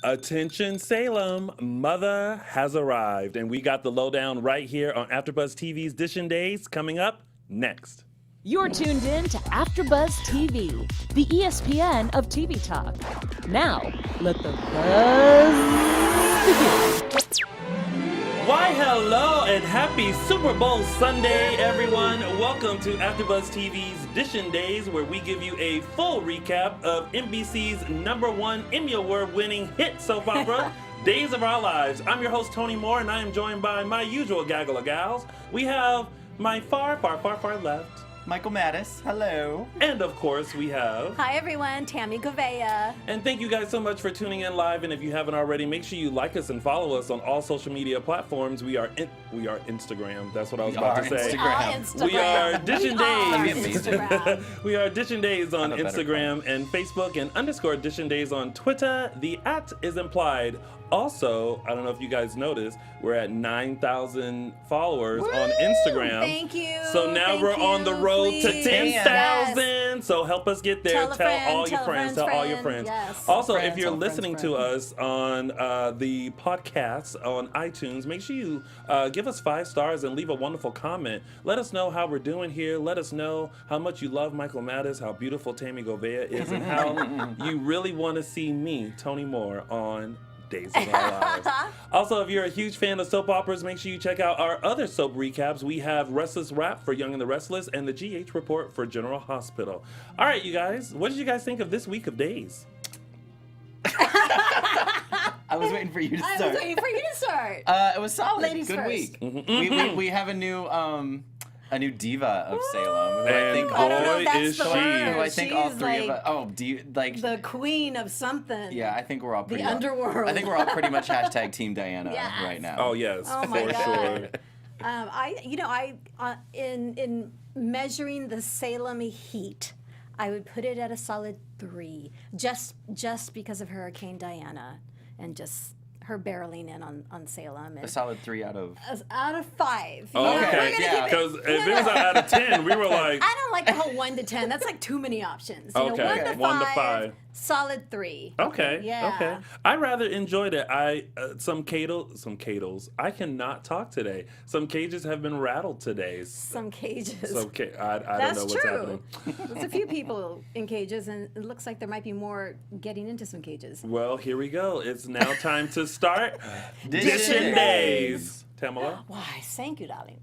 Attention Salem, mother has arrived, and we got the lowdown right here on AfterBuzz TV's DISHIN Days coming up next. You're tuned in to AfterBuzz TV, the ESPN of TV talk. Now, let the buzz begin. Why, hello and happy Super Bowl Sunday, everyone. Welcome to AfterBuzz TV's DISHIN Days, where we give you a full recap of NBC's #1 Emmy Award-winning hit soap opera, Days of Our Lives. I'm your host, Tony Moore, and I am joined by my usual gaggle of gals. We have my far left, Michael Mattis, hello. and of course we have... Hi everyone, Tami Goveia. And thank you guys so much for tuning in live. And if you haven't already, make sure you like us and follow us on all social media platforms. We are Instagram. That's what I was about to say. Instagram. We are DISHIN Days. Instagram. We are DISHIN Days on I'm a better Instagram and Facebook, and _DISHIN Days on Twitter. The @ is implied. Also, I don't know if you guys noticed, we're at 9,000 followers on Instagram. Thank you. So now Thank we're on the you. road to Please. 10,000. Yes. So help us get there. Tell a friend, all your tell a friends. friend's Tell all your friend. friends. Yes. Also, Friends, if you're tell a friend's listening to friend. us on the podcast on iTunes, make sure you give us 5 stars and leave a wonderful comment. Let us know how we're doing here. Let us know how much you love Michael Mattis, how beautiful Tami Goveia is, and how you really want to see me, Tony Moore, on Days of Our Lives. Also, if you're a huge fan of soap operas, make sure you check out our other soap recaps. We have Restless Rap for Young and the Restless and the GH Report for General Hospital. All right, you guys, what did you guys think of this week of Days? I was waiting for you to start. I was waiting for you to start. It was solid. Ladies Good first. week. We have a new diva of Salem. Who I And think boy, I don't know if that's is the she. word. Who I think all She's three of like us. Oh, do you like? the queen of something. Yeah, I think we're all pretty. underworld. I think we're all pretty much hashtag Team Diana Yes. right now. Oh, yes, Oh my for God. sure. In measuring the Salem heat, I would put it at a solid 3, just because of Hurricane Diana and just her barreling in on Salem. A And solid 3 out of. out of 5. Oh, We're okay, gonna yeah. keep it- because if it was out of 10, we were like, I don't like the whole 1 to 10. That's like too many options. You Okay, know, 1 to 1 to 5, 5. solid 3. okay, Yeah. okay. I rather enjoyed it. Some cados. I cannot talk today. Some cages have been rattled today. Some cages. I don't know That's what's true. happening. There's a few people in cages, and it looks like there might be more getting into some cages. Well, here we go. It's now time to start Dishin DISHIN Days. Tamala? Why, thank you, darling.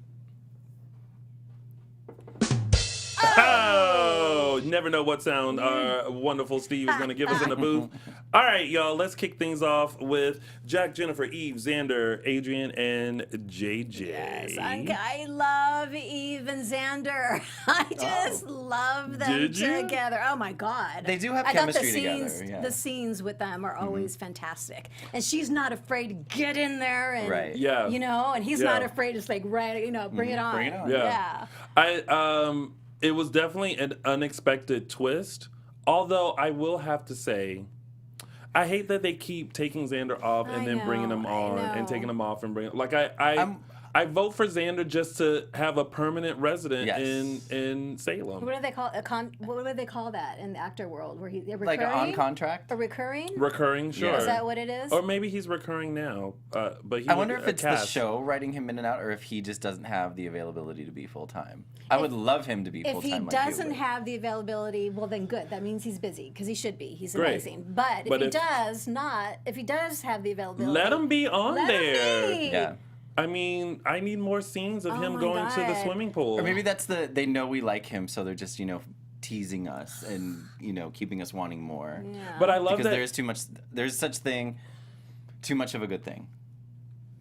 Oh, you never know what sound our wonderful Steve is going to give us in the booth. All right, y'all, let's kick things off with Jack, Jennifer, Eve, Xander, Adrian, and JJ. Yes, I love Eve and Xander. I just love them Did you? together. Oh my God. They do have I thought chemistry together, yeah. The scenes with them are always fantastic. And she's not afraid to get in there and, Right. Yeah. you know, and he's Yeah. not afraid to like, bring it on. Bring it on. Yeah. It was definitely an unexpected twist. Although I will have to say, I hate that they keep taking Xander off and I then bringing know, him I on and know. taking him off and bringing. Like I vote for Xander just to have a permanent resident Yes. in Salem. What do they call what do they call that in the actor world? Where they're Like recurring? on contract? A recurring? Recurring, sure. Yeah. Is that what it is? Or maybe he's recurring now. But he I wonder if it's the cast. show writing him in and out, or if he just doesn't have the availability to be full time. I would love him to be full If he time. doesn't have the availability, well then good. That means he's busy because he should be. He's Great. amazing. But But if he does have the availability, Let him be on let there. him be. Yeah. I mean, I need more scenes of him my going to the God. swimming pool. Or maybe that's they know we like him, so they're just, teasing us and, keeping us wanting more. Yeah. But I love Because that. there's such thing, too much of a good thing.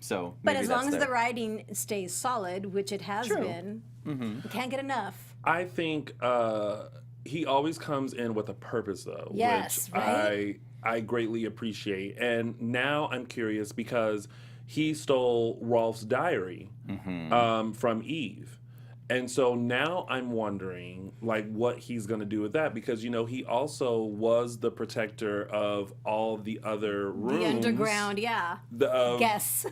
So But maybe as long that's as the writing stays solid, which it has True. been, you can't get enough. I think he always comes in with a purpose, though, Yes, which right? I greatly appreciate. And now I'm curious because he stole Rolf's diary from Eve. And so now I'm wondering, like, what he's going to do with that, because, you know, he also was the protector of all the other rooms. The underground, yeah. Guess.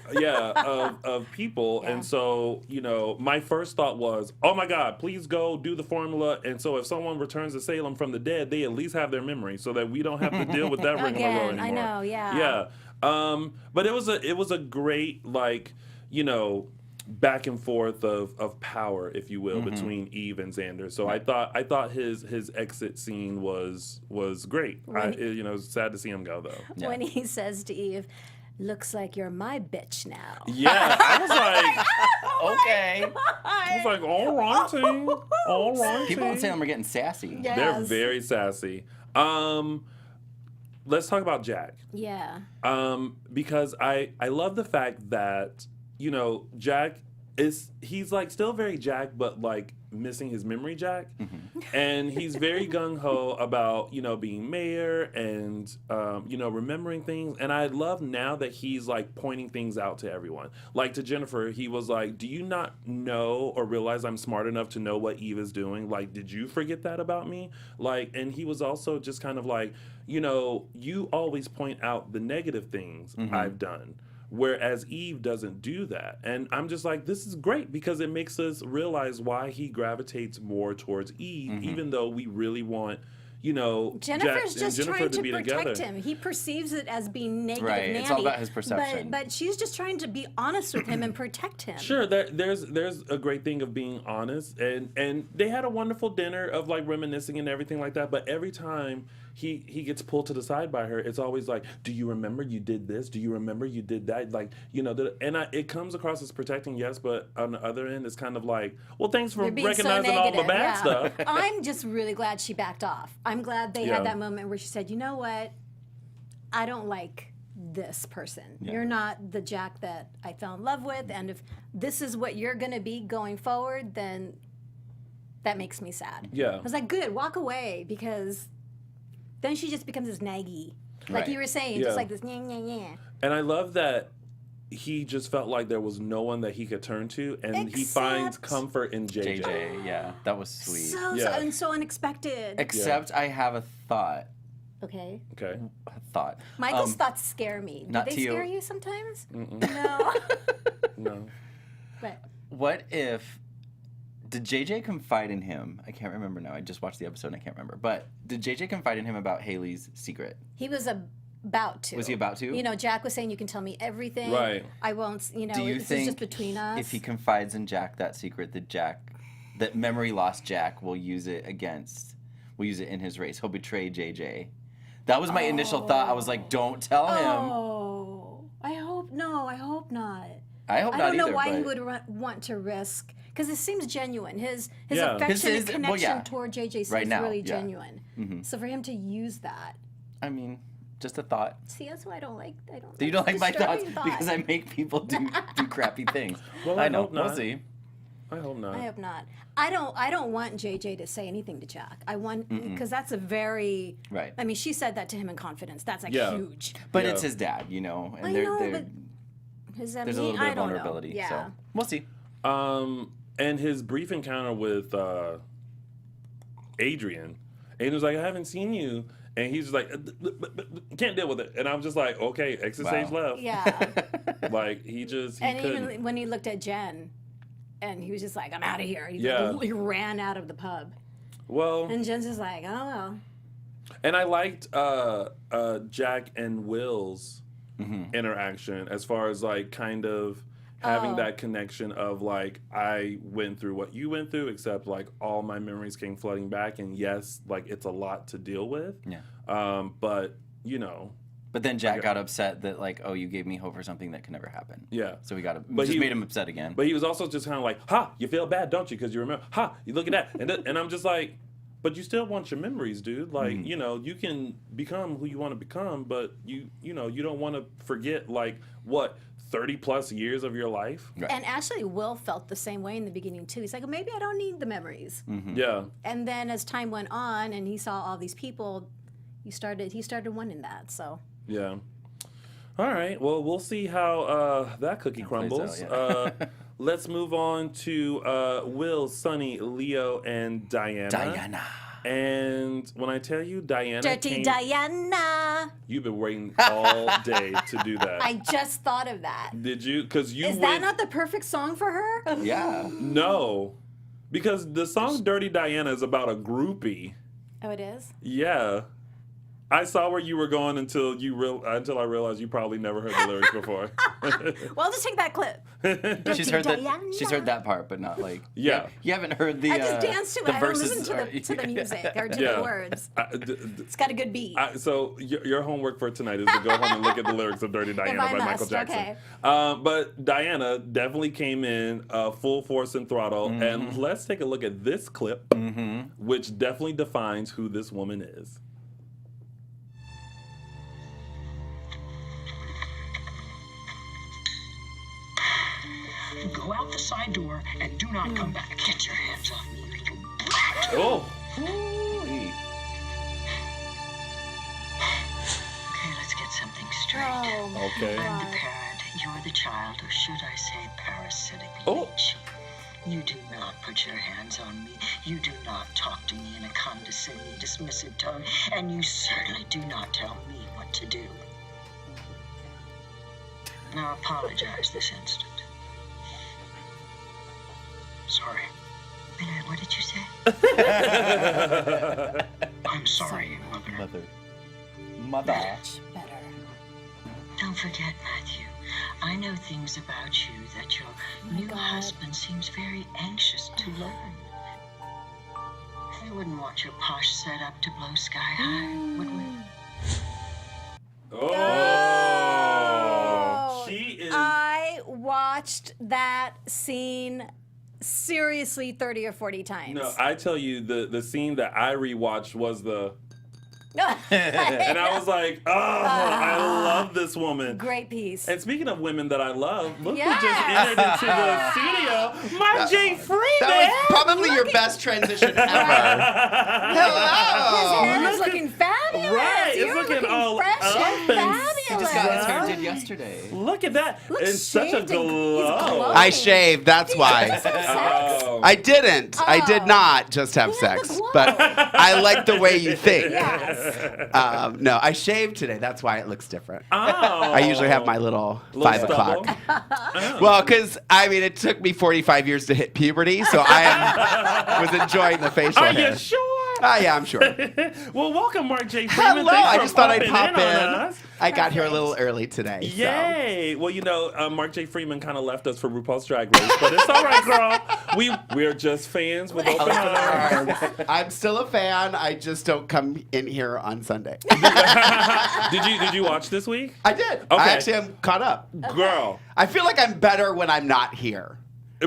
Of people. Yeah. And so, you know, my first thought was, oh my God, please go do the formula. And so if someone returns to Salem from the dead, they at least have their memory so that we don't have to deal with that rigmarole anymore. I know, yeah. Yeah. But it was a great, like, you know, back and forth of power, if you will, between Eve and Xander. So I thought his exit scene was great. You know, it's sad to see him go though. Yeah. When he says to Eve, "Looks like you're my bitch now." Yeah, I was like, Okay. I was like, all righty, all righty. People in Salem are getting sassy. Yeah. They're Yes. very sassy. Let's talk about Jack. Yeah. Because I love the fact that, you know, Jack he's like still very Jack, but like missing his memory Jack. And he's very gung-ho about, you know, being mayor and, you know, remembering things. And I love now that he's like pointing things out to everyone. Like to Jennifer, he was like, do you not know or realize I'm smart enough to know what Eve is doing? Like, did you forget that about me? Like, and he was also just kind of like, you know, you always point out the negative things I've done. Whereas Eve doesn't do that. And I'm just like, this is great because it makes us realize why he gravitates more towards Eve, even though we really want, you know, Jennifer's Jack just and Jennifer trying to be protect together. him. He perceives it as being negative Right, nanny. it's all about his perception. But she's just trying to be honest with him and protect him. Sure, there's a great thing of being honest, and they had a wonderful dinner of like reminiscing and everything like that. But every time he gets pulled to the side by her, it's always like, do you remember you did this? Do you remember you did that? Like, you know, it comes across as protecting, yes, but on the other end, it's kind of like, well, thanks for You're being so recognizing all the negative, bad yeah. stuff. I'm just really glad she backed off. I'm glad they Yeah. had that moment where she said, you know what? I don't like this person. Yeah. You're not the Jack that I fell in love with. And if this is what you're going to be going forward, then that makes me sad. Yeah. I was like, good, walk away, because then she just becomes this naggy. Like Right. you were saying, Yeah. just like this, yeah. And I love that he just felt like there was no one that he could turn to, and he finds Except- comfort in JJ. JJ, yeah, that was sweet. Yeah. And so unexpected. Except I have a thought. Okay. Okay. Michael's thoughts scare me. Do not they to you. scare you sometimes? No. No. But What if did JJ confide in him? I can't remember now. I just watched the episode and I can't remember. But did JJ confide in him about Haley's secret? he was about to. Was he about to? You know, Jack was saying, you can tell me everything. Right. I won't, you know, Do you this is think just between us. if he confides in Jack that secret, that memory lost Jack will use it in his race. He'll betray JJ. That was my initial thought. I was like, don't tell him. Oh, I hope not. I hope I not don't know either, why but he would want to risk, because it seems genuine. His Yeah. affectionate His- well, connection yeah. toward JJ seems Right now, really yeah. genuine. So for him to use that, I mean, just a thought. see, that's why I don't like. You don't like my thoughts disturbing because I make people do crappy things. Well, I I know. hope We'll not. see. I hope not. I hope not. I don't want JJ to say anything to Jack. I want, because that's a very Right. I mean, she said that to him in confidence. That's like Yeah. huge. But Yeah. it's his dad, you know, and I they're, know, they're, but there's there's a little bit of vulnerability. Yeah. So we'll see. And his brief encounter with Adrian was like, I haven't seen you. And he's just like, can't deal with it. And I'm just like, okay, exit stage left. Yeah. Like, he And couldn't. even when he looked at Jen, and he was just like, I'm out of here. Yeah. He ran out of the pub. Well, And Jen's just like, oh, well. and I liked Jack and Will's interaction as far as like kind of having that connection of like, I went through what you went through, except like all my memories came flooding back, and yes, like it's a lot to deal with. Yeah. But you know, But then Jack got upset that like, oh, you gave me hope for something that could never happen. yeah. So we But just he- made him upset again. But he was also just kind of like, ha, you feel bad, don't you? Because you remember, ha, you look at that. And I'm just like, but you still want your memories, dude. Like, you know, you can become who you want to become, but you know, you don't want to forget like what, 30 plus years of your life? Right. And actually, Will felt the same way in the beginning, too. He's like, maybe I don't need the memories. Yeah. And then as time went on and he saw all these people, he started wanting that. So Yeah. All right. Well, we'll see how that cookie plays crumbles. out, yeah. let's move on to Will, Sunny, Leo, and Diana. And when I tell you Diana Dirty Diana. You've been waiting all day to do that. I just thought of that. Did you? Because you Is that not the perfect song for her? Yeah. No. Because the song Dirty Diana is about a groupie. Oh, it is? Yeah. I saw where you were going until I realized you probably never heard the lyrics before. Well, just take that clip. She's heard Diana. She's heard that part, but not like. Yeah. You haven't heard the. I just dance to it. The I don't verses listen to the music or to Yeah. the words. It's got a good beat. So your homework for tonight is to go home and look at the lyrics of Dirty Diana I by Michael must, Jackson. okay. But Diana definitely came in full force and throttle. And let's take a look at this clip, which definitely defines who this woman is. Go out the side door and do not come back. Get your hands off me, you brat. Oh. Ooh-wee. Okay, let's get something straight. Oh, Okay. I'm the parent, you're the child, or should I say parasitic Oh. leech. You do not put your hands on me. You do not talk to me in a condescending, dismissive tone, and you certainly do not tell me what to do. Now apologize this instant. Sorry. What did you say? I'm sorry, Mother. Mother. much better. Don't forget, Matthew. I know things about you that your new God. husband seems very anxious to learn. We wouldn't want your posh setup to blow sky high, would we? Oh. She is. I watched that scene seriously 30 or 40 times. No, I tell you, the scene that I rewatched was the. And I was like, oh, I love this woman. Great piece. And speaking of women that I love, look Yeah. who just entered into the studio, Mark J. Freeman. That was probably your best transition ever. Hello. His hair is looking fabulous. Right, it's You're looking all fresh up and and- fabulous. He just got his hair did yesterday. Look at that. Looks It's such a shaved and- he's glow. glowing. I shaved, that's why. Oh. I didn't. I did Oh. not just have He had the sex. glow. But I like the way you think. Yes. No, I shaved today. That's why it looks different. Oh. I usually have my little 5 stubble. o'clock. Oh. Well, because, I mean, it took me 45 years to hit puberty, so I was enjoying the facial Are hair. you sure? Yeah, I'm sure. Well, welcome, Mark J. Freeman. Hello. Thanks I for just thought I'd popping pop in. on us. I got here a little early today. So. Yay! Well, you know, Mark J. Freeman kind of left us for RuPaul's Drag Race, but it's all right, girl. We're just fans with open arms. I'm still a fan. I just don't come in here on Sunday. Did you watch this week, I did. Okay. I actually am caught up. girl? I feel like I'm better when I'm not here.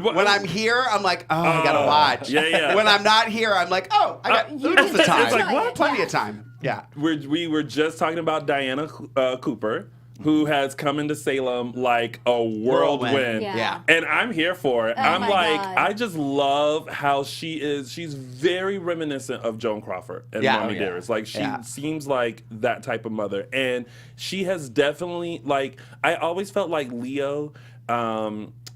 When I'm here, I'm like, oh, I gotta watch. yeah. When I'm not here, I'm like, oh, I got lots of time. It's like, what? Plenty of time. Yeah. We were just talking about Diana Cooper, who has come into Salem like a whirlwind. Yeah. And I'm here for it. Oh I'm my like, God. I just love how she is. She's very reminiscent of Joan Crawford and Yeah. Mommy Oh, yeah. Dearest. Like, she Yeah. seems like that type of mother. And she has definitely, like, I always felt like Leo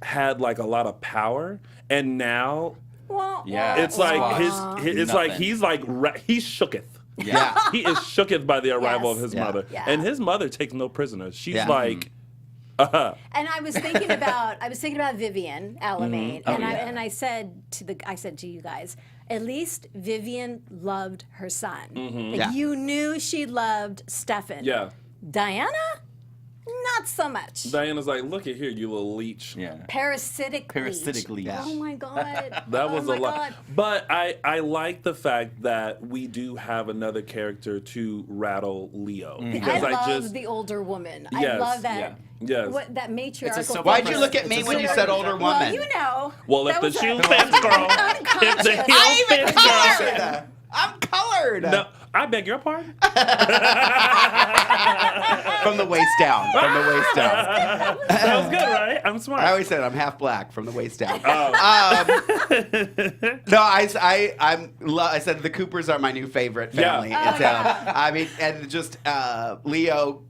had, like, a lot of power. And now Well, Yeah. it's like Squash. it's like Nothing. he's like he's shooketh. Yeah. He is shooketh by the arrival Yes. of his Yeah. mother, Yeah. and his mother takes no prisoners. She's Yeah. like, And I was thinking about Vivian Alamain, Oh, and yeah. I said to you guys, at least Vivian loved her son. Like, Yeah. you knew she loved Stefan. yeah. Diana, not so much. Diana's like, look at here, you little leech. Yeah. Parasitic Parasitic leech. leech. Oh my god. That was oh a my lot. God. But I like the fact that we do have another character to rattle Leo. I Because love the older woman. I Yes, love that. Yes. What, that matriarchal. soap Why'd opera. you look at me It's a when you soap said opera. older Well, woman? you know. Well, if that the was shoe a- fits, girl. If the unconscious. heel I even fits, girl. colored. I'm colored. No, I beg your pardon. From the waist down. From the waist down. That was good, right? I'm smart. I always said I'm half black from the waist down. Oh. No, I said the Coopers are my new favorite family. Yeah. I mean, and just Leo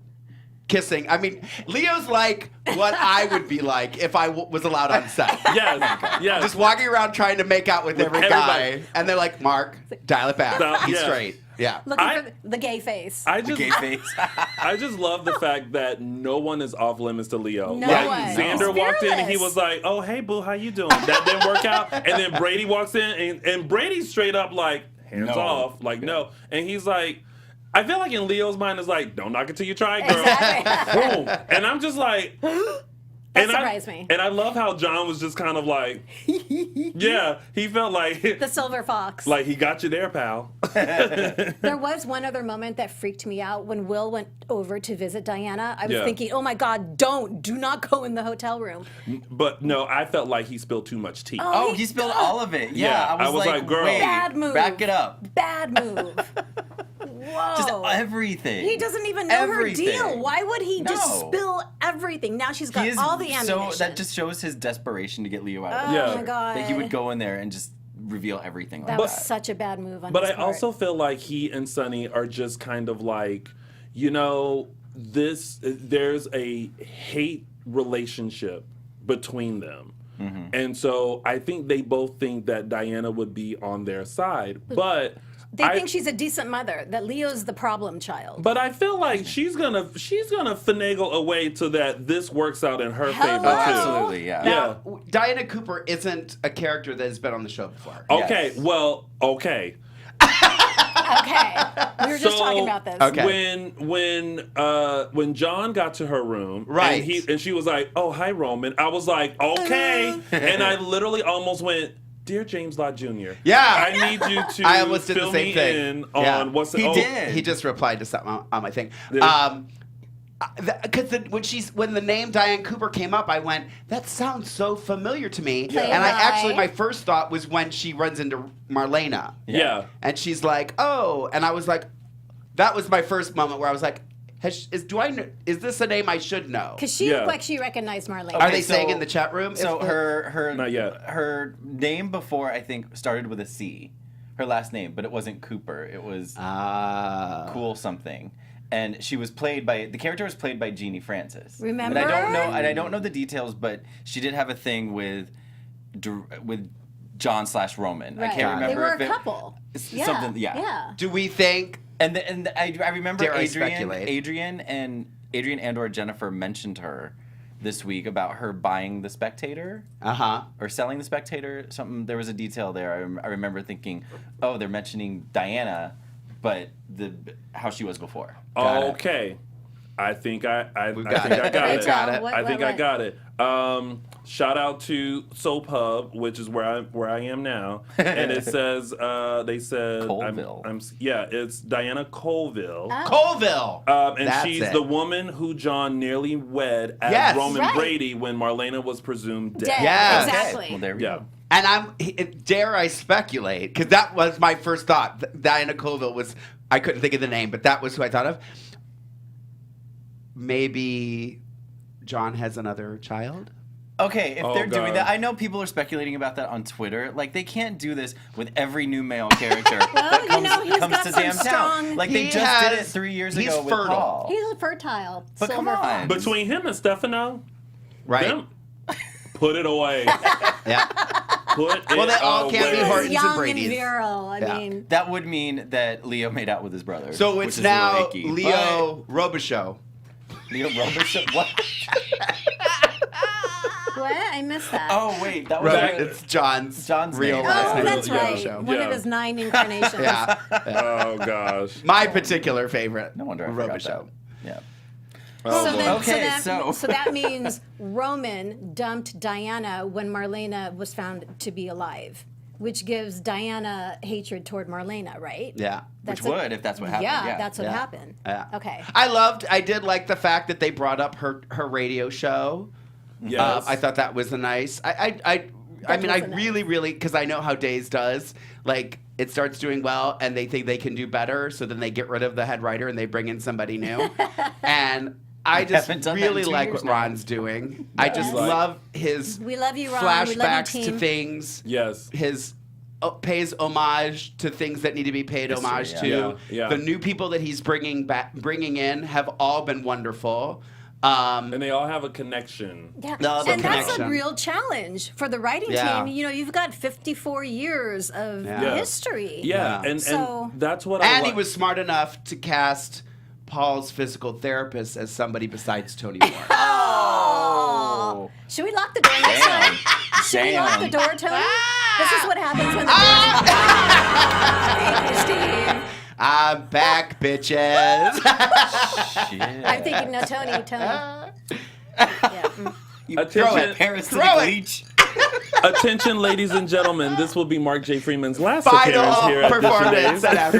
kissing. I mean, Leo's like what I would be like if I was allowed on set. Yes, yes. Just walking around trying to make out with every guy, and they're like, "Mark, dial it back. He's yeah. straight." Yeah. Looking for the gay face. I just, Gay face. I just love the fact that no one is off limits to Leo. No like, one. Xander He's walked in and he fearless. was like, "Oh, hey, boo, how you doing?" That didn't work out. And then Brady walks in and Brady's straight up like, hands No. off, like no. And he's like, I feel like in Leo's mind is like, don't knock it till you try, girl. Exactly. Boom. And I'm just like. That surprised me. And I love how John was just kind of like, yeah, he felt like The silver fox. like he got you there, pal. There was one other moment that freaked me out when Will went over to visit Diana. I was Yeah. thinking, oh my God, do not go in the hotel room. But no, I felt like he spilled too much tea. Oh, he spilled all of it. Yeah, Yeah, I was like, girl. wait, Bad move. back it up. Bad move. Whoa. Just everything. He doesn't even know Everything. her deal. Why would he just No. spill everything? Now she's got He is all the ammunition. so that just shows his desperation to get Leo out of Oh the Yeah. picture. my God. That he would go in there and just reveal everything like That that. was such a bad move on But his I part. also feel like he and Sonny are just kind of like, you know, there's a hate relationship between them. And so I think they both think that Diana would be on their side. But They think she's a decent mother, that Leo's the problem child. But I feel like she's gonna finagle a way to that this works out in her favor too. Hello? Absolutely, yeah. Yeah. Diana Cooper isn't a character that has been on the show before. Okay. Yes. Well. Okay. Okay. We were just talking about this. Okay. When John got to her room, Right. and she was like, "Oh, hi, Roman." I was like, "Okay," and I literally almost went, "Dear James Lott Jr. Yeah. I need you to I almost did the fill same me thing. in Yeah. on what's He oh, did. He just replied to something on my thing. Yeah. Because when the name Diane Cooper came up, I went, that sounds so familiar to me. Yeah. And I actually, Right. my first thought was when she runs into Marlena. Yeah. And she's like, oh, and I was like, that was my first moment where I was like, is this a name I should know? Because she Yeah. looked like she recognized Marlene. Are they so- saying in the chat room? So if- her Not yet. her name before I think started with a C, her last name, but it wasn't Cooper. It was Cool something, and the character was played by Jeannie Francis. Remember? And I don't know the details, but she did have a thing with John / Roman. Right. I can't remember They were if a it, couple. Yeah. something. Yeah. Yeah. do we think? And I remember Dare I speculate? Adrian and or Jennifer mentioned her this week about her buying the Spectator. Or selling the Spectator, something. There was a detail there. I remember thinking, oh, they're mentioning Diana, but how she was before. Okay. I think I got it. it. We've got it. What- I think what- I got it. Shout out to Soap Hub, which is where I am now, and it says they said Colville. It's Diana Colville. Colville. And That's she's it. the woman who John nearly wed as Yes. Roman Right. Brady when Marlena was presumed dead. Dead. Yes. Exactly. Well, there we Yeah. go. And dare I speculate, because that was my first thought. Diana Colville was, I couldn't think of the name, but that was who I thought of. Maybe John has another child? Okay, if Oh, they're doing God. that, I know people are speculating about that on Twitter. Like, they can't do this with every new male character that you know, he's comes got to some Damn strong- Town. Like, they He just did it has- 3 years he's ago with fertile. Paul. He's fertile. But come Silver on. fox. Between him and Stefano, Right. them, put it away. Yeah. Put it Well, they all can't be away. Hortons and Young and Brady's. virile. I Yeah. mean, That would mean that Leo made out with his brother. So which it's is a little now icky, Leo Robichaux. but- Leo Robertson? What? what? I missed that. Oh, wait. That was It's John's real name. last Oh, name. that's Yeah. right. Yeah. One of his 9 incarnations. Yeah. Oh gosh. My particular favorite. No wonder I forgot Robichaux. that. Yeah. Oh, So, boy. then, Okay, so that means Roman dumped Diana when Marlena was found to be alive, which gives Diana hatred toward Marlena, right? Yeah. Which That's a- would, if that's what happened. Yeah, that's what happened. Yeah. Okay. I did like the fact that they brought up her radio show. Yes. I thought that was a nice. I That mean, was I a nice. really, because I know how Days does. Like, it starts doing well, and they think they can do better, so then they get rid of the head writer and they bring in somebody new. And I just haven't done that in really 2 like years what now. Ron's doing. I just Right. love his We love you, Ron. We love your flashbacks to team. things. Yes. His pays homage to things that need to be paid homage to. Yeah, yeah. The new people that he's bringing in have all been wonderful. And they all have a connection. Yeah. No, the and that's a connection. real challenge for the writing Yeah. team. You know, you've got 54 years of Yeah. history. Yeah, Yeah. and So- that's what I And he like. was smart enough to cast Paul's physical therapist as somebody besides Tony Moore. Oh. Should we lock the door next time? Should we lock the door, Tony? This is what happens when the Thank you, Steve. I'm back, bitches. Shit. I'm thinking, no, Tony. Yeah. Throw it. Parasitic Throw it. leech. Attention, ladies and gentlemen, this will be Mark J. Freeman's last Final appearance here at performance Dishin at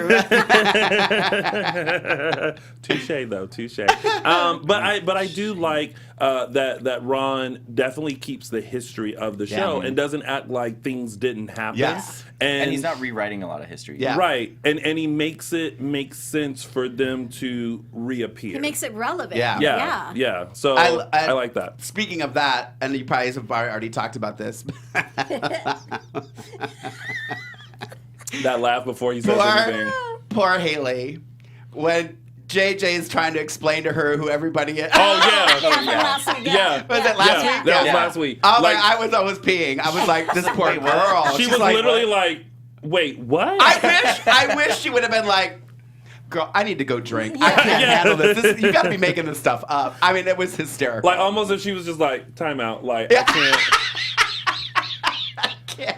Days. Touche, though, touche. But I do like that Ron definitely keeps the history of the show and doesn't act like things didn't happen. Yes. And he's not rewriting a lot of history. Yeah. Right, and he makes it make sense for them to reappear. He makes it relevant. Yeah. So I like that. Speaking of that, and you probably have already talked about this. That laugh before he says anything. Poor Haley. When JJ is trying to explain to her who everybody is. Oh yeah. From last week. Yeah. Was it last week? That was last week. Oh, Like, I was peeing. I was like, this poor Wait, what? girl. she She's was like, literally what? like, wait, what? I wish she would have been like, girl, I need to go drink. I can't handle this. You got to be making this stuff up. I mean, it was hysterical. Like almost if she was just like, time out. Like Yeah. I can't.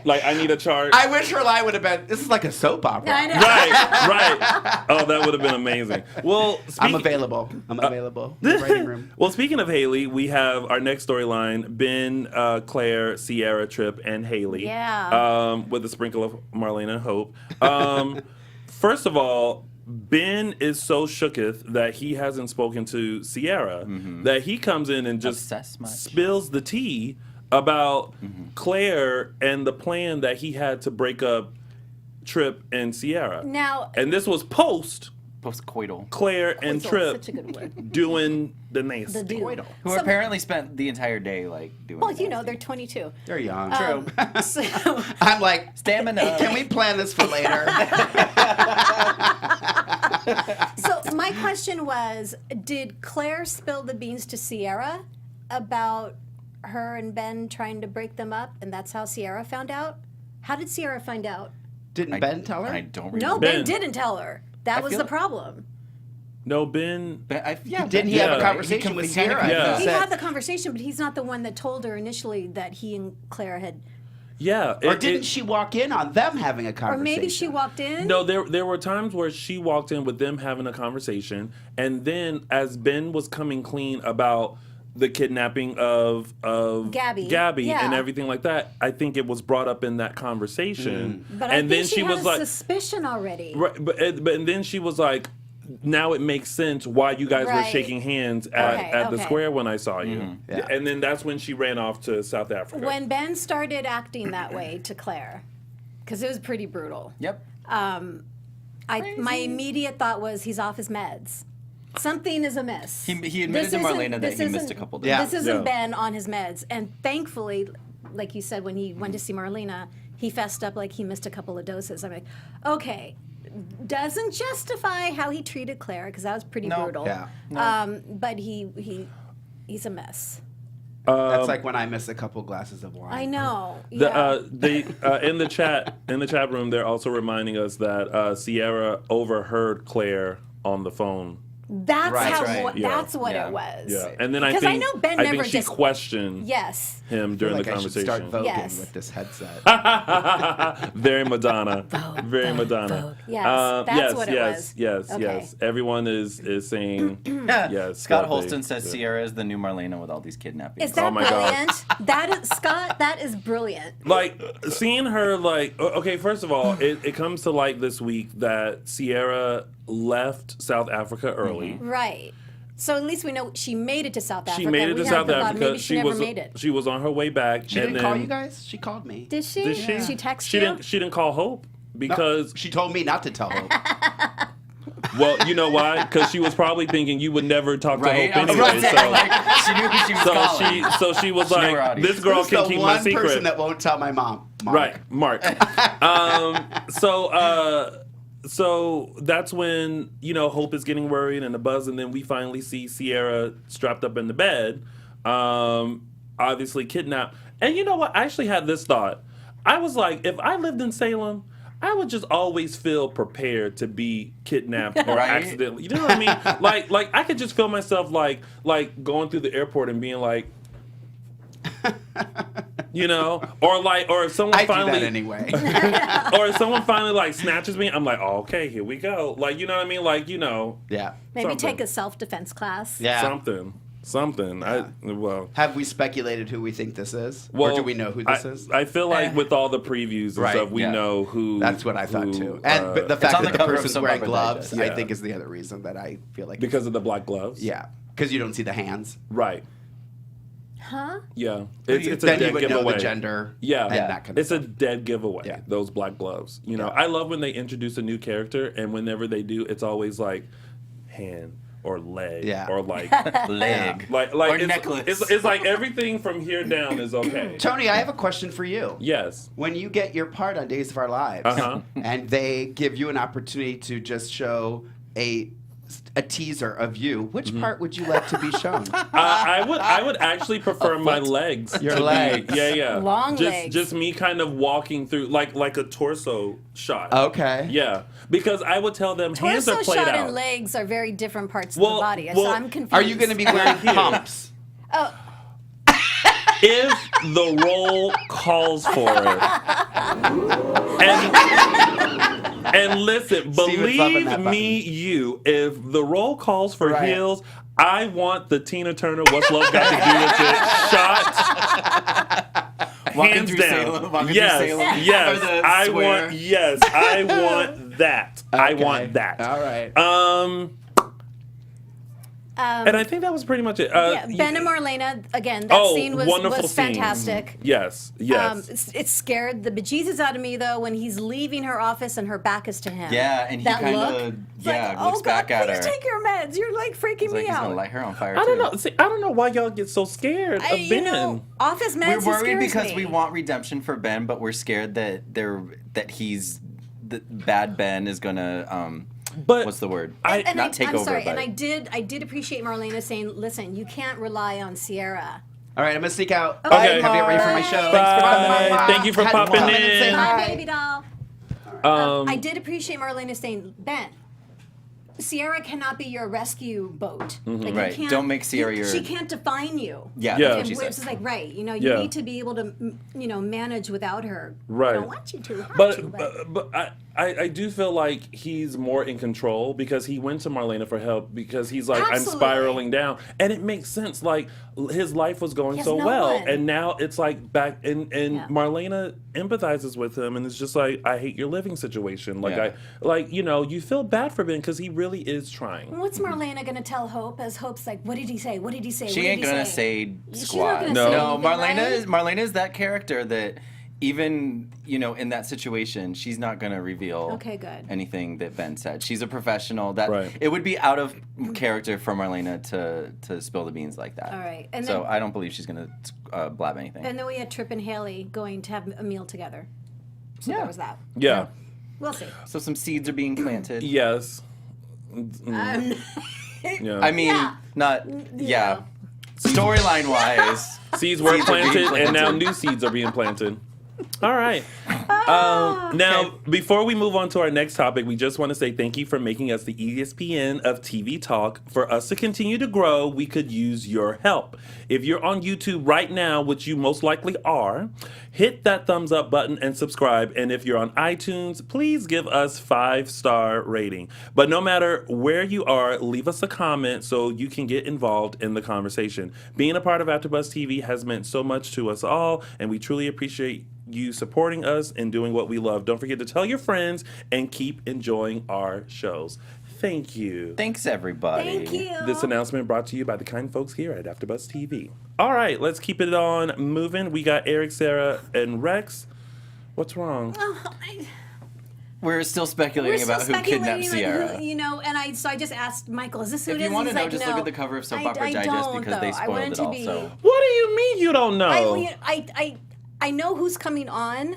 Like I need a chart. I wish her line would have been, this is like a soap opera. I know. Right. Oh, that would have been amazing. Well, I'm available. I'm available. In the writing room. Well, speaking of Haley, we have our next storyline: Ben, Claire, Sierra, Tripp, and Haley. Yeah. With a sprinkle of Marlena and Hope. First of all, Ben is so shooketh that he hasn't spoken to Sierra. That he comes in and just Obsessed much. spills the tea about Claire and the plan that he had to break up Tripp and Sierra. Now, And this was post Postcoital. Claire and Coital, Tripp such a good word. doing the nasty. The dude. Who So- apparently spent the entire day like doing. Well, that. you know, they're 22. They're young. So, I'm like, Stamina. can we plan this for later? so my question was, did Claire spill the beans to Sierra about her and Ben trying to break them up, and that's how Sierra found out? How did Sierra find out? Didn't Ben tell her? I don't remember. No, Ben. Ben didn't tell her. That was feel the like- problem. No, Ben. But Didn't he have a Yeah. conversation with Sierra? Yeah. He Said- had the conversation, but he's not the one that told her initially that he and Claire had. Yeah. Or didn't she walk in on them having a Or conversation? maybe she walked in. No, there were times where she walked in with them having a conversation, and then as Ben was coming clean about the kidnapping of Gabby. and Yeah. everything like that, I think it was brought up in that conversation. But I and think then she had was a like, suspicion already. right, but and then she was like, now it makes sense why you guys were Right. shaking hands Okay, at the okay. square when I saw you. Yeah. And then that's when she ran off to South Africa. When Ben started acting that way to Claire, because it was pretty brutal. Yep. My immediate thought was he's off his meds. Something is amiss. He admitted to Marlena that he missed a couple days. Yeah. This isn't Yeah. Ben on his meds. And thankfully, like you said, when he went to see Marlena, he fessed up like he missed a couple of doses. I'm like, okay, doesn't justify how he treated Claire, because that was pretty No. brutal. Yeah. But he's a mess. That's like when I miss a couple glasses of wine. I know. The, Yeah. they in the chat room, they're also reminding us that Sierra overheard Claire on the phone. That's Right. how. Right. Yeah. That's what Yeah. it was. Yeah, and then I Because think I know Ben I never think she just. questioned Yes. him I feel during like the I should start conversation. voting Yes. with this headset. Very Madonna. Very Madonna. Yes, that's what it yes, was. Yes, Okay. yes. Everyone is saying yes. Scott that Holston they- says Sierra is the new Marlena with all these kidnappings. Is that Oh my God. brilliant? That is Scott. That is brilliant. Like seeing her like okay, first of all, it comes to light this week that Sierra left South Africa early. Right. So at least we know she made it to South Africa. She made it We to had South the thought Africa. Maybe she never was made it. she was on her way back. She and didn't then, call you guys? She called me. Did she? Did she? She texted She you? didn't. She didn't call Hope No, because she told me not to tell her. Well, you know why? Because she was probably thinking you would never talk to Right? Hope I was anyway. gonna say, like, she knew who she was calling. So she was She knew her like, audience. this girl Who's can the keep one my secret. person that won't tell my mom? Mark. Right, Mark. So that's when, Hope is getting worried and the buzz, and then we finally see Sierra strapped up in the bed, obviously kidnapped. And you know what? I actually had this thought. I was like, if I lived in Salem, I would just always feel prepared to be kidnapped or Right? accidentally. You know what I mean? like I could just feel myself like going through the airport and being like, or if someone I finally do that anyway. or if someone finally like snatches me, I'm like, oh, okay, here we go. Like, you know what I mean? Like, Yeah. Maybe something. take a self-defense class. Yeah. Something. Yeah. Well, Have we speculated who we think this is? well, Or do we know who this is? I feel like with all the previews and Right, stuff, we yeah. know who. That's what I thought who, too. And but the It's fact on that the the cover of person's some wearing Rubber gloves, Digest. I Yeah. think is the other reason that I feel like because of the black gloves. yeah, because you don't see the hands. Right. Huh? Yeah. It's a Then dead you would giveaway. know the gender. Yeah, and that kind of it's stuff. a dead giveaway. Yeah. Those black gloves. Yeah. I love when they introduce a new character, and whenever they do, it's always like hand or leg Yeah. or like Leg. like Or it's, necklace. It's like everything from here down is okay. Tony, I have a question for you. Yes. When you get your part on Days of Our Lives, Uh-huh. and they give you an opportunity to just show a teaser of you, which part would you like to be shown? I would actually prefer my legs. Your to be- legs. yeah. Long legs. Just me kind of walking through like a torso shot. Okay. Yeah, because I would tell them hands Torso are played shot out. and legs are very different parts Well- of the body, well, so I'm confused. Are you going to be wearing pumps? Oh, If the role calls for it. And listen, Steven's loving believe that me, if the role calls for Right. heels, I want the Tina Turner "What's Love Got to Do with It" shot. Walking Hands through down. Salem, walking through Yes, Salem. yes. Or the I square. want. Yes, I want that. I Okay. want that. All right. And I think that was pretty much it. yeah, Ben and Marlena, again, that scene wonderful was scene. fantastic. Yes. It scared the bejesus out of me, though, when he's leaving her office and her back is to him. Yeah, and he That kind look, of it's like, looks oh, back God, at please her. take your meds. You're like freaking It's like me he's out. gonna light her on fire I don't too. know. See, I don't know why y'all get so scared of Ben. Office meds. We're it worried scares because me. we want redemption for Ben, but we're scared that bad Ben is gonna But what's the word? And take I'm over. sorry, but and I did appreciate Marlena saying, "Listen, you can't rely on Sierra." All right, I'm going to sneak out. Okay. Have you ready for my show? Bye. Thanks for coming. Thank you for Had to popping come and say in. Hi, hi. baby doll. I did appreciate Marlena saying, "Ben, Sierra cannot be your rescue boat. Like, you Right. can't- Don't make Sierra your- She can't define you." Yeah, Yeah. that's what And she it's said. just like, right, you Yeah. need to be able to, manage without her. Right. I don't want you to. But I do feel like he's more in control because he went to Marlena for help because he's like, I'm Absolutely. spiraling down. And it makes sense. Like, his life was going He has so no well. one. And now it's like back, and Yeah. Marlena empathizes with him. And it's just like, I hate your living situation. Like, Yeah. you feel bad for Ben because he really is trying. what's Marlena going to tell Hope as Hope's like, what did he say? What did he say? She what ain't did he gonna say? say She's squat. not gonna No. say No, anything, right? Marlena is that character that even in that situation, she's not gonna reveal Okay, good. anything that Ben said. She's a professional. That Right. it would be out of character for Marlena to spill the beans like that. All right, and so then- I don't believe she's gonna blab anything. And then we had Tripp and Haley going to have a meal together. So Yeah. there was that. Yeah. We'll see. So some seeds are being planted. Yes. Yeah. I mean, Yeah. not yeah. Storyline wise, Seeds were Seeds are being planted, and now planted. new seeds are being planted. All right. Now, before we move on to our next topic, we just want to say thank you for making us the ESPN of TV talk. For us to continue to grow, we could use your help. If you're on YouTube right now, which you most likely are, hit that thumbs up button and subscribe. And if you're on iTunes, please give us 5-star rating. But no matter where you are, leave us a comment so you can get involved in the conversation. Being a part of AfterBuzz TV has meant so much to us all, and we truly appreciate you supporting us and doing what we love. Don't forget to tell your friends and keep enjoying our shows. Thank you. thanks everybody. Thank you. This announcement brought to you by the kind folks here at AfterBuzz TV. All right, let's keep it on moving. We got Eric, Sarah, and Rex. What's wrong? Oh, We're still speculating about who kidnapped Sierra. So I just asked Michael, is this who If it is? you want to He's know, like, just no. look at the cover of Soap Opera I Digest don't, because they though. I spoiled want it it to all. be- So What do you mean you don't know? I know who's coming on.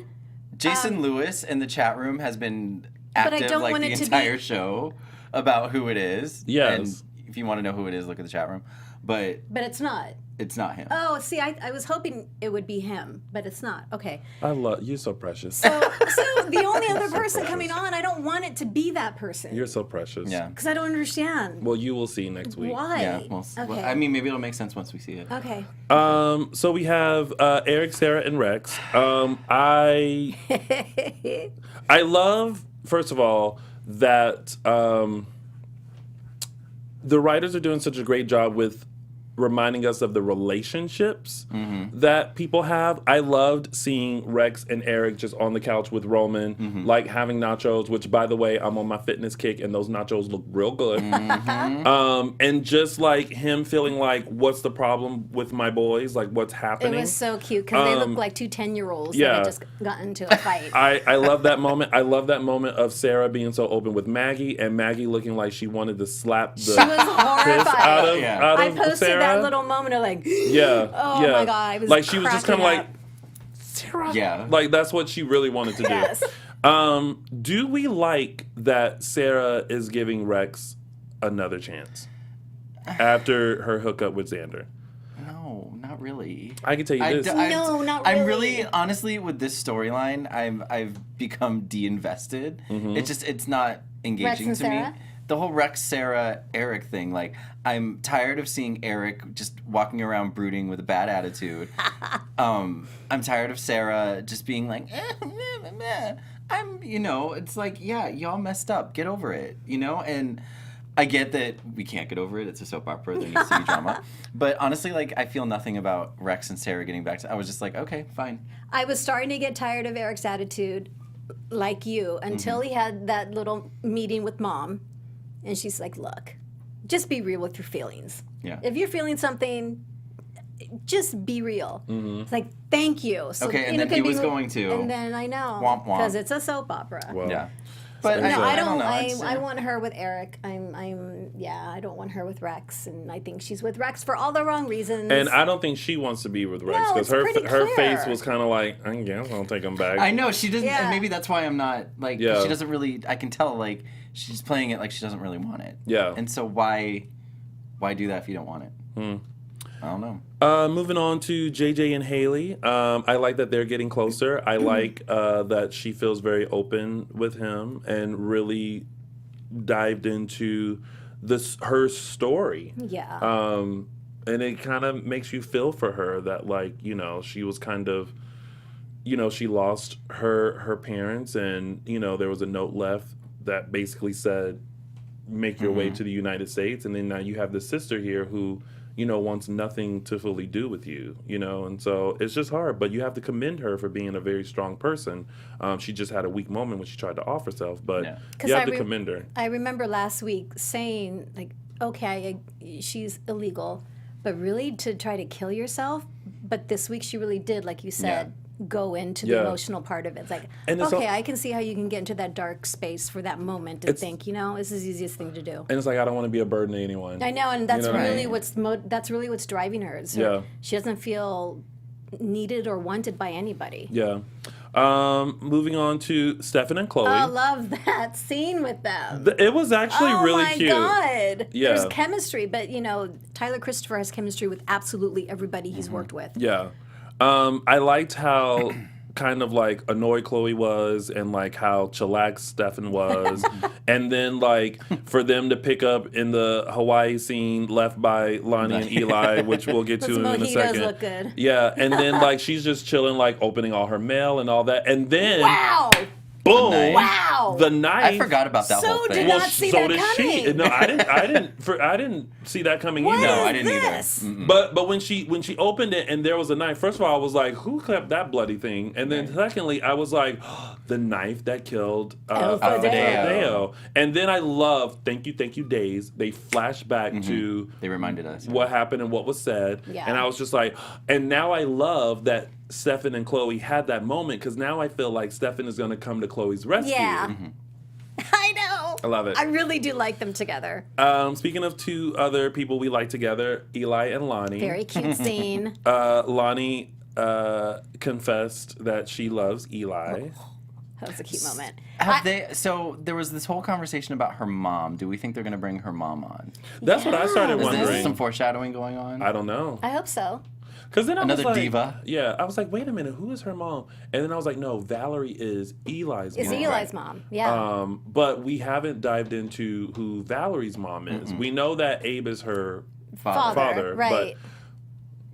Jason Lewis in the chat room has been But I active don't like want the it to entire be- show about who it is. Yes. And if you want to know who it is, look at the chat room. But But it's not. it's not him. Oh, see, I was hoping it would be him, but it's not. Okay. I love you. So precious. So the only other person coming on, I don't want it to be that person. You're so precious. Yeah. Because I don't understand. Well, you will see next week. Why? Yeah. Okay. Well, I mean, maybe it'll make sense once we see it. Okay. So we have Eric, Sarah, and Rex. I love, first of all, that the writers are doing such a great job with reminding us of the relationships that people have. I loved seeing Rex and Eric just on the couch with Roman, like having nachos, which, by the way, I'm on my fitness kick, and those nachos look real good. And just like him feeling like, what's the problem with my boys? Like, what's It happening? was so cute because they look like two 10-year-olds yeah. that had just gotten into a fight. I love that moment. I love that moment of Sarah being so open with Maggie, and Maggie looking like she wanted to slap the She was horrified. out of, Yeah. out I of posted Sarah. that little moment of like, Yeah. oh yeah. my God, I was like she was just kind cracking of like, up. Sarah. Yeah. Like that's what she really wanted to do. Yes. Do we like that Sarah is giving Rex another chance after her hookup with Xander? No, not really. I can tell you this. No, not I'm really. really, honestly, with this storyline, I've become de-invested. It's not engaging and to me. Sarah? The whole Rex, Sarah, Eric thing, like, I'm tired of seeing Eric just walking around brooding with a bad attitude. I'm tired of Sarah just being like, it's like, yeah, y'all messed up. Get over it, And I get that we can't get over it. It's a soap opera. There needs to be drama. But honestly, like, I feel nothing about Rex and Sarah getting back to... I was just like, okay, fine. I was starting to get tired of Eric's attitude, like you, until he had that little meeting with Mom. And she's like, look, just be real with your feelings. Yeah. If you're feeling something, just be real. It's like, thank you. So, Okay, and you know, then he can be was re- going to. And then I know. Womp womp. Because it's a soap opera. Well, Yeah. But No, I don't don't. know. I It's, want her with Eric. I don't want her with Rex, and I think she's with Rex for all the wrong reasons. And I don't think she wants to be with Rex No, because it's pretty her clear. face was kind of like, I guess I'll take him back. I know she doesn't, Yeah. and maybe that's why I'm not like. Yeah. She doesn't really. I can tell like she's playing it like she doesn't really want it. Yeah. And so why do that if you don't want it? I don't know. Moving on to JJ and Haley. I like that they're getting closer. I like that she feels very open with him and really dived into her story. Yeah. And it kind of makes you feel for her that, like, she was kind of, she lost her parents, and there was a note left that basically said, make your way to the United States, and then now you have this sister here who wants nothing to fully do with you, and so it's just hard, but you have to commend her for being a very strong person. She just had a weak moment when she tried to off herself, but Yeah. you have to commend her. I remember last week saying, like, okay, she's illegal, but really to try to kill yourself. But this week she really did, like you said, go into the Yeah. emotional part of it. It's like, And it's okay, al- I can see how you can get into that dark space for that moment and think, this is the easiest thing to do. And it's like, I don't want to be a burden to anyone. I know, and that's know what I really mean? that's really what's driving her. It's Yeah. She doesn't feel needed or wanted by anybody. Yeah. Moving on to Stefan and Chloe. I love that scene with them. It was actually really cute. Oh my God. Yeah. There's chemistry, but Tyler Christopher has chemistry with absolutely everybody he's worked with. Yeah. I liked how kind of like annoyed Chloe was and like how chillaxed Stefan was. And then like for them to pick up in the Hawaii scene left by Lonnie and Eli, which we'll get to Those in a mojitos second. look good. Yeah. And then like she's just chilling, like opening all her mail and all that. And then Wow! boom. The knife. Wow! The knife. I forgot about that So whole did thing. not see so that did she. coming. No, I didn't see that coming What either. No, is I didn't either. this? But when she opened it and there was a knife, first of all, I was like, who kept that bloody thing? And then secondly, I was like, the knife that killed El Fideo. Fideo. And then I love, thank you, Days. They flash back to They reminded us. what happened and what was said. Yeah. And I was just like, and now I love that Stefan and Chloe had that moment because now I feel like Stefan is going to come to Chloe's rescue. Yeah. I love it. I really do like them together. Speaking of two other people we like together, Eli and Lonnie. Very cute scene. Lonnie confessed that she loves Eli. That was a cute moment. So there was this whole conversation about her mom. Do we think they're going to bring her mom on? That's what I started Is wondering. there some foreshadowing going on? I don't know. I hope so. Because then I Another was like, diva? Yeah, I was like, wait a minute, who is her mom? And then I was like, no, Valerie is Eli's mom. Is Eli's mom? Yeah. But we haven't dived into who Valerie's mom is. We know that Abe is her father, right?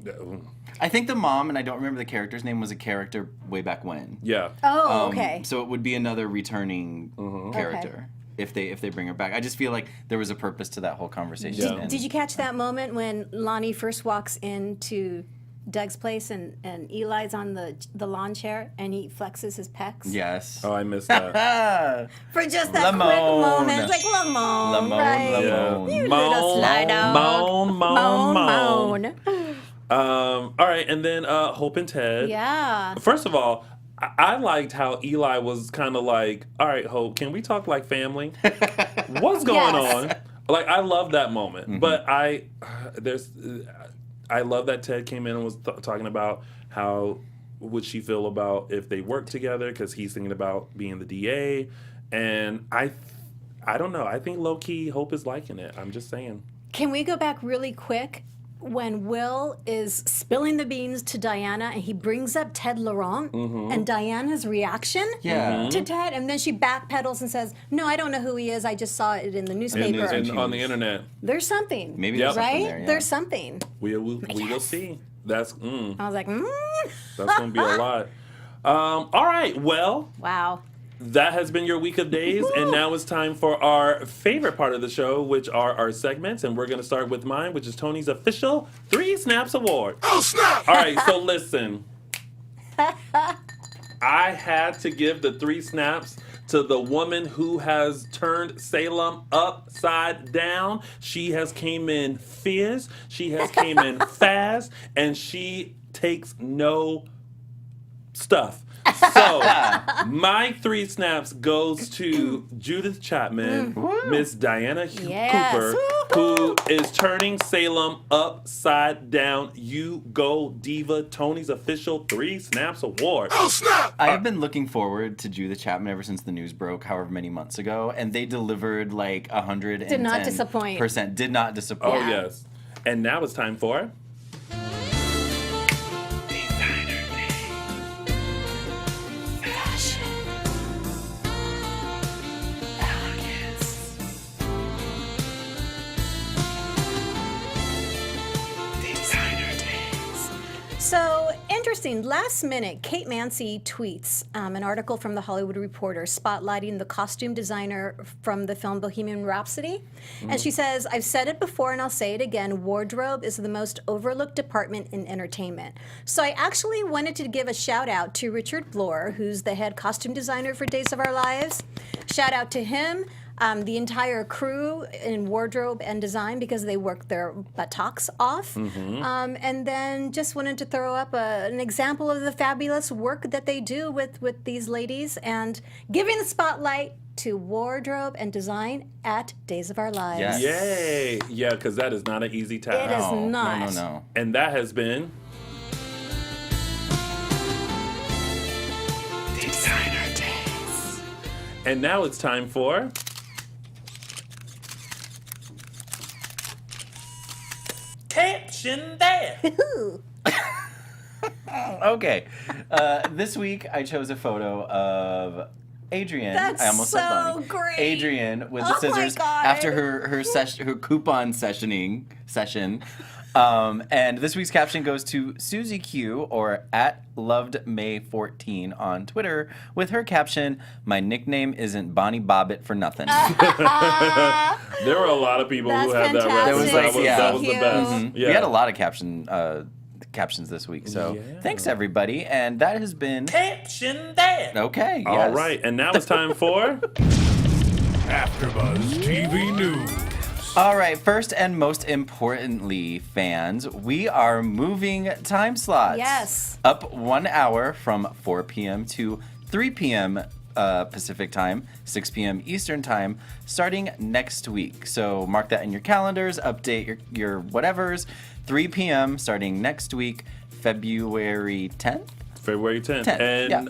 But I think the mom, and I don't remember the character's name, was a character way back when. yeah. Oh, okay. So it would be another returning character if they bring her back. I just feel like there was a purpose to that whole conversation. Yeah. and- Did you catch that moment when Lonnie first walks into Doug's place and Eli's on the lawn chair and he flexes his pecs? Yes. Oh, I missed that. For just that quick Lamone. moment. It's like Lamone, Lamone, right? Lamone. You little slide dog. Moan. Moan. All right, and then Hope and Ted. Yeah. First of all, I liked how Eli was kind of like, all right, Hope, can we talk like family? What's going on? Like, I love that moment. But I love that Ted came in and was talking about how would she feel about if they work together, because he's thinking about being the DA. And I don't know. I think low-key Hope is liking it. I'm just saying. Can we go back really quick? When Will is spilling the beans to Diana and he brings up Ted Laurent and Diana's reaction to Ted, and then she backpedals and says, no, I don't know who he is. I just saw it in the newspaper. And on the internet. There's something. Maybe Yep. there's something Right? there, yeah. There's something. We will see. That's I was like, that's gonna be a lot. All right, well, wow. that has been your week of days, and now it's time for our favorite part of the show, which are our segments, and we're gonna start with mine, which is Tony's official 3 Snaps Award. Oh snap! All right, so listen, I had to give the 3 snaps to the woman who has turned Salem upside down. She has came in fierce, she has came in fast, and she takes no stuff. So, my 3 snaps goes to Judith Chapman, Miss Diana Yes. Cooper, who is turning Salem upside down. You go, Diva, Tony's official 3 Snaps Award. Oh, snap! I have been looking forward to Judith Chapman ever since the news broke, however many months ago, and they delivered like 110%. Did not disappoint. Did not disappoint. Oh, yes. And now it's time for... So interesting. Last minute, Kate Mansi tweets an article from The Hollywood Reporter spotlighting the costume designer from the film Bohemian Rhapsody. And she says, I've said it before and I'll say it again, wardrobe is the most overlooked department in entertainment. So I actually wanted to give a shout out to Richard Bloor, who's the head costume designer for Days of Our Lives. Shout out to him. The entire crew in wardrobe and design, because they work their buttocks off. And then just wanted to throw up an example of the fabulous work that they do with these ladies, and giving the spotlight to wardrobe and design at Days of Our Lives. Yes. Yay! Yeah, because that is not an easy task. It is not. No. And that has been... Designer Days. And now it's time for... Caption That. Okay. This week I chose a photo of Adrienne. That's I almost said so Bonnie. great. Adrienne with the Oh my scissors God. after her coupon session. And this week's caption goes to Susie Q, or at LovedMay14 on Twitter, with her caption, "My nickname isn't Bonnie Bobbitt for nothing." There were a lot of people who That's had that fantastic. reference. That was the Thank best. you. Yeah. We had a lot of captions this week, so thanks everybody, and that has been Caption That. okay. All yes. right, and now it's time for... AfterBuzz TV News. All right, first and most importantly, fans, we are moving time slots. Yes. Up 1 hour from 4 p.m. to 3 p.m. Pacific time, 6 p.m. Eastern time, starting next week. So mark that in your calendars, update your whatevers. 3 p.m. starting next week, February 10th? February 10th. And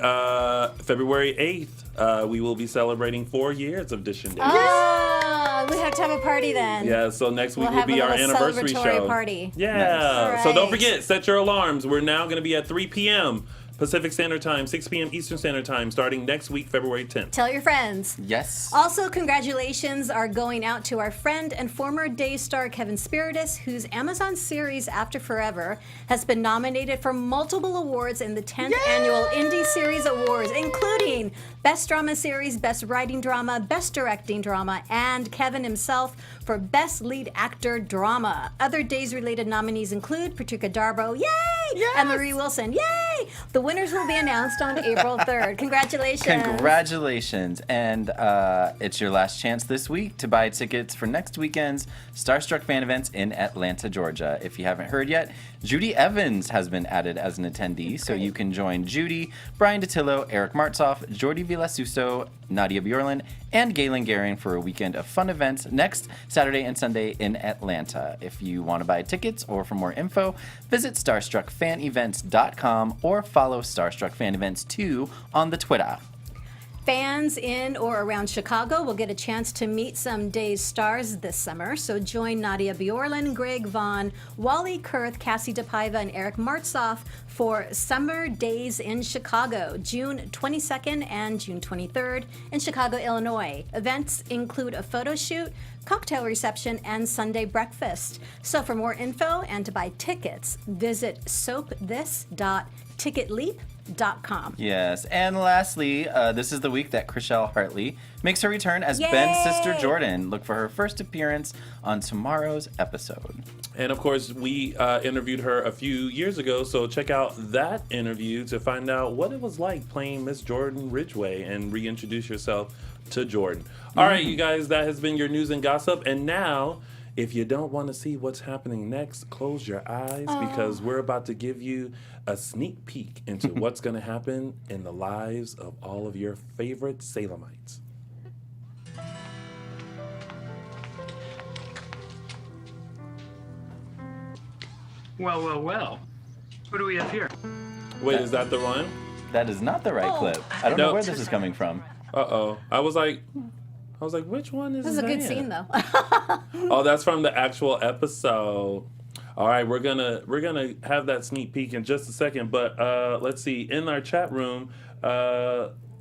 February 8th, we will be celebrating 4 years of DISHIN Days. Oh, we have to have a party then. Yeah, so next week We'll will have be a our little anniversary celebratory show. party. Yeah. Nice. So don't Right. forget, set your alarms. We're now going to be at 3 p.m. Pacific Standard Time, 6 p.m. Eastern Standard Time, starting next week, February 10th. Tell your friends. Yes. Also, congratulations are going out to our friend and former Days star Kevin Spiritus, whose Amazon series After Forever has been nominated for multiple awards in the 10th Annual Indie Series Awards, including Best Drama Series, Best Writing Drama, Best Directing Drama, and Kevin himself for Best Lead Actor Drama. Other Days-related nominees include Patricia Darbo, yay! Yes! And Marie Wilson, yay! The winners will be announced on April 3rd. Congratulations. Congratulations. And it's your last chance this week to buy tickets for next weekend's Starstruck fan events in Atlanta, Georgia. If you haven't heard yet, Judy Evans has been added as an attendee, so you can join Judy, Brian DiTillo, Eric Martzoff, Jordi Villasuso, Nadia Bjorlin, and Galen Garing for a weekend of fun events next Saturday and Sunday in Atlanta. If you want to buy tickets or for more info, visit starstruckfanevents.com or follow Starstruck Fan Events 2 on the Twitter. Fans in or around Chicago will get a chance to meet some Days stars this summer. So join Nadia Bjorlin, Greg Vaughn, Wally Kurth, Cassie DePaiva, and Eric Martzoff for Summer Days in Chicago, June 22nd and June 23rd in Chicago, Illinois. Events include a photo shoot, cocktail reception, and Sunday breakfast. So for more info and to buy tickets, visit soapthis.ticketleap.com. Yes, and lastly, this is the week that Chriselle Hartley makes her return as Ben's sister Jordan. Look for her first appearance on tomorrow's episode. And of course, we interviewed her a few years ago, so check out that interview to find out what it was like playing Miss Jordan Ridgway and reintroduce yourself to Jordan. All right, you guys, that has been your news and gossip. And now, if you don't want to see what's happening next, close your eyes because we're about to give you a sneak peek into what's going to happen in the lives of all of your favorite Salemites. Well, well, well. What do we have here? Wait, is that the one? That is not the right clip. I don't know where this is coming from. Uh-oh. I was like, which one is that? This is a good scene, though. Oh, that's from the actual episode. All right, we're gonna have that sneak peek in just a second, but let's see. In our chat room,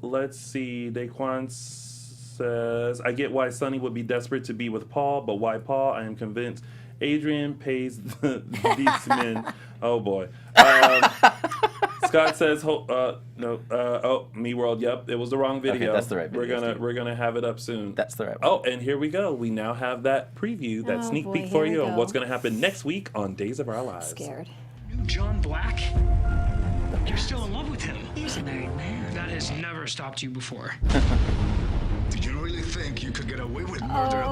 let's see. Daquan says, "I get why Sonny would be desperate to be with Paul, but why Paul? I am convinced Adrian pays these men." Oh boy. Scott says, Me World. Yep, it was the wrong video. Okay, that's the right video. We're gonna have it up soon. That's the right one. Oh, and here we go. We now have that preview, that sneak peek for you of what's gonna happen next week on Days of Our Lives. Scared. New John Black? You're still in love with him. He's a married man. That has never stopped you before. Did you really think you could get away with murder?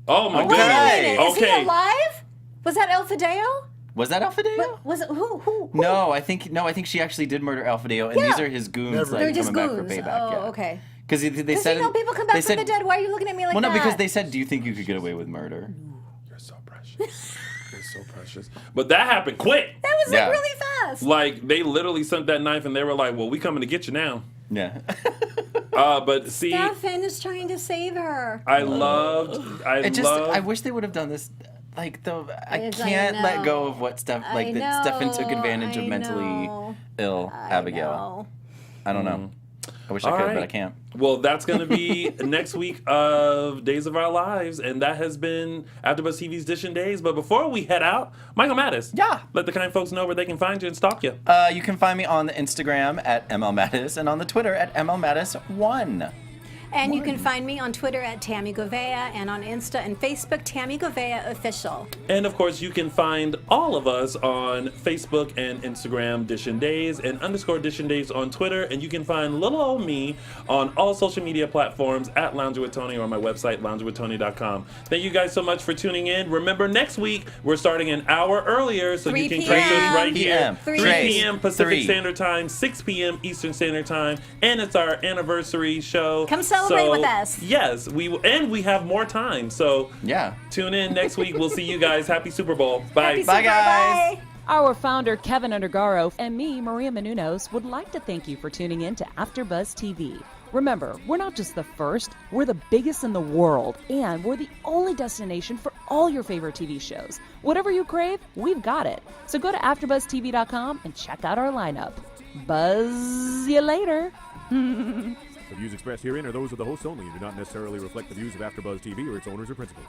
Oh my Okay. goodness. Is he alive? Was that El Fideo? Was that Alfadeo? Was it who? No, I think she actually did murder Alfadeo, and these are his goons They're like just coming goons. back for payback. Oh, okay. Because they Does said he know people come back from the dead? Why are you looking at me like that? Well, no, because they said, "Do you think you could get away with murder?" You're so precious. You're so precious. But that happened quick. That was like really fast. Like they literally sent that knife, and they were like, "Well, we coming to get you now." Yeah. But see, Stefan is trying to save her. I wish they would have done this. Like I Yes, can't I let know. go of what Stefan took advantage of mentally ill Abigail. I don't know. I wish I could, but I can't. Well, that's going to be next week of Days of Our Lives, and that has been AfterBuzz TV's DISHIN Days. But before we head out, Michael Mattis, let the kind folks know where they can find you and stalk you. You can find me on the Instagram at MLMattis and on the Twitter at MLMattis1. And you can find me on Twitter at Tami Goveia and on Insta and Facebook, Tami Goveia Official. And of course, you can find all of us on Facebook and Instagram, Dishin Days, and _Dishin Days on Twitter. And you can find little old me on all social media platforms at Lounging with Tony or my website, loungingwithtony.com. Thank you guys so much for tuning in. Remember, next week, we're starting an hour earlier, so 3 you can p.m. catch us right here. 3 p.m. Pacific 3. Standard Time, 6 p.m. Eastern Standard Time. And it's our anniversary show. Come celebrate with us. Yes, we have more time. So Yeah. tune in next week. We'll see you guys. Happy Super Bowl. Bye. Happy Bye, Super guys. Bye. Our founder, Kevin Undergaro, and me, Maria Menounos, would like to thank you for tuning in to AfterBuzz TV. Remember, we're not just the first, we're the biggest in the world, and we're the only destination for all your favorite TV shows. Whatever you crave, we've got it. So go to AfterBuzzTV.com and check out our lineup. Buzz you later. The views expressed herein are those of the hosts only and do not necessarily reflect the views of AfterBuzz TV or its owners or principals.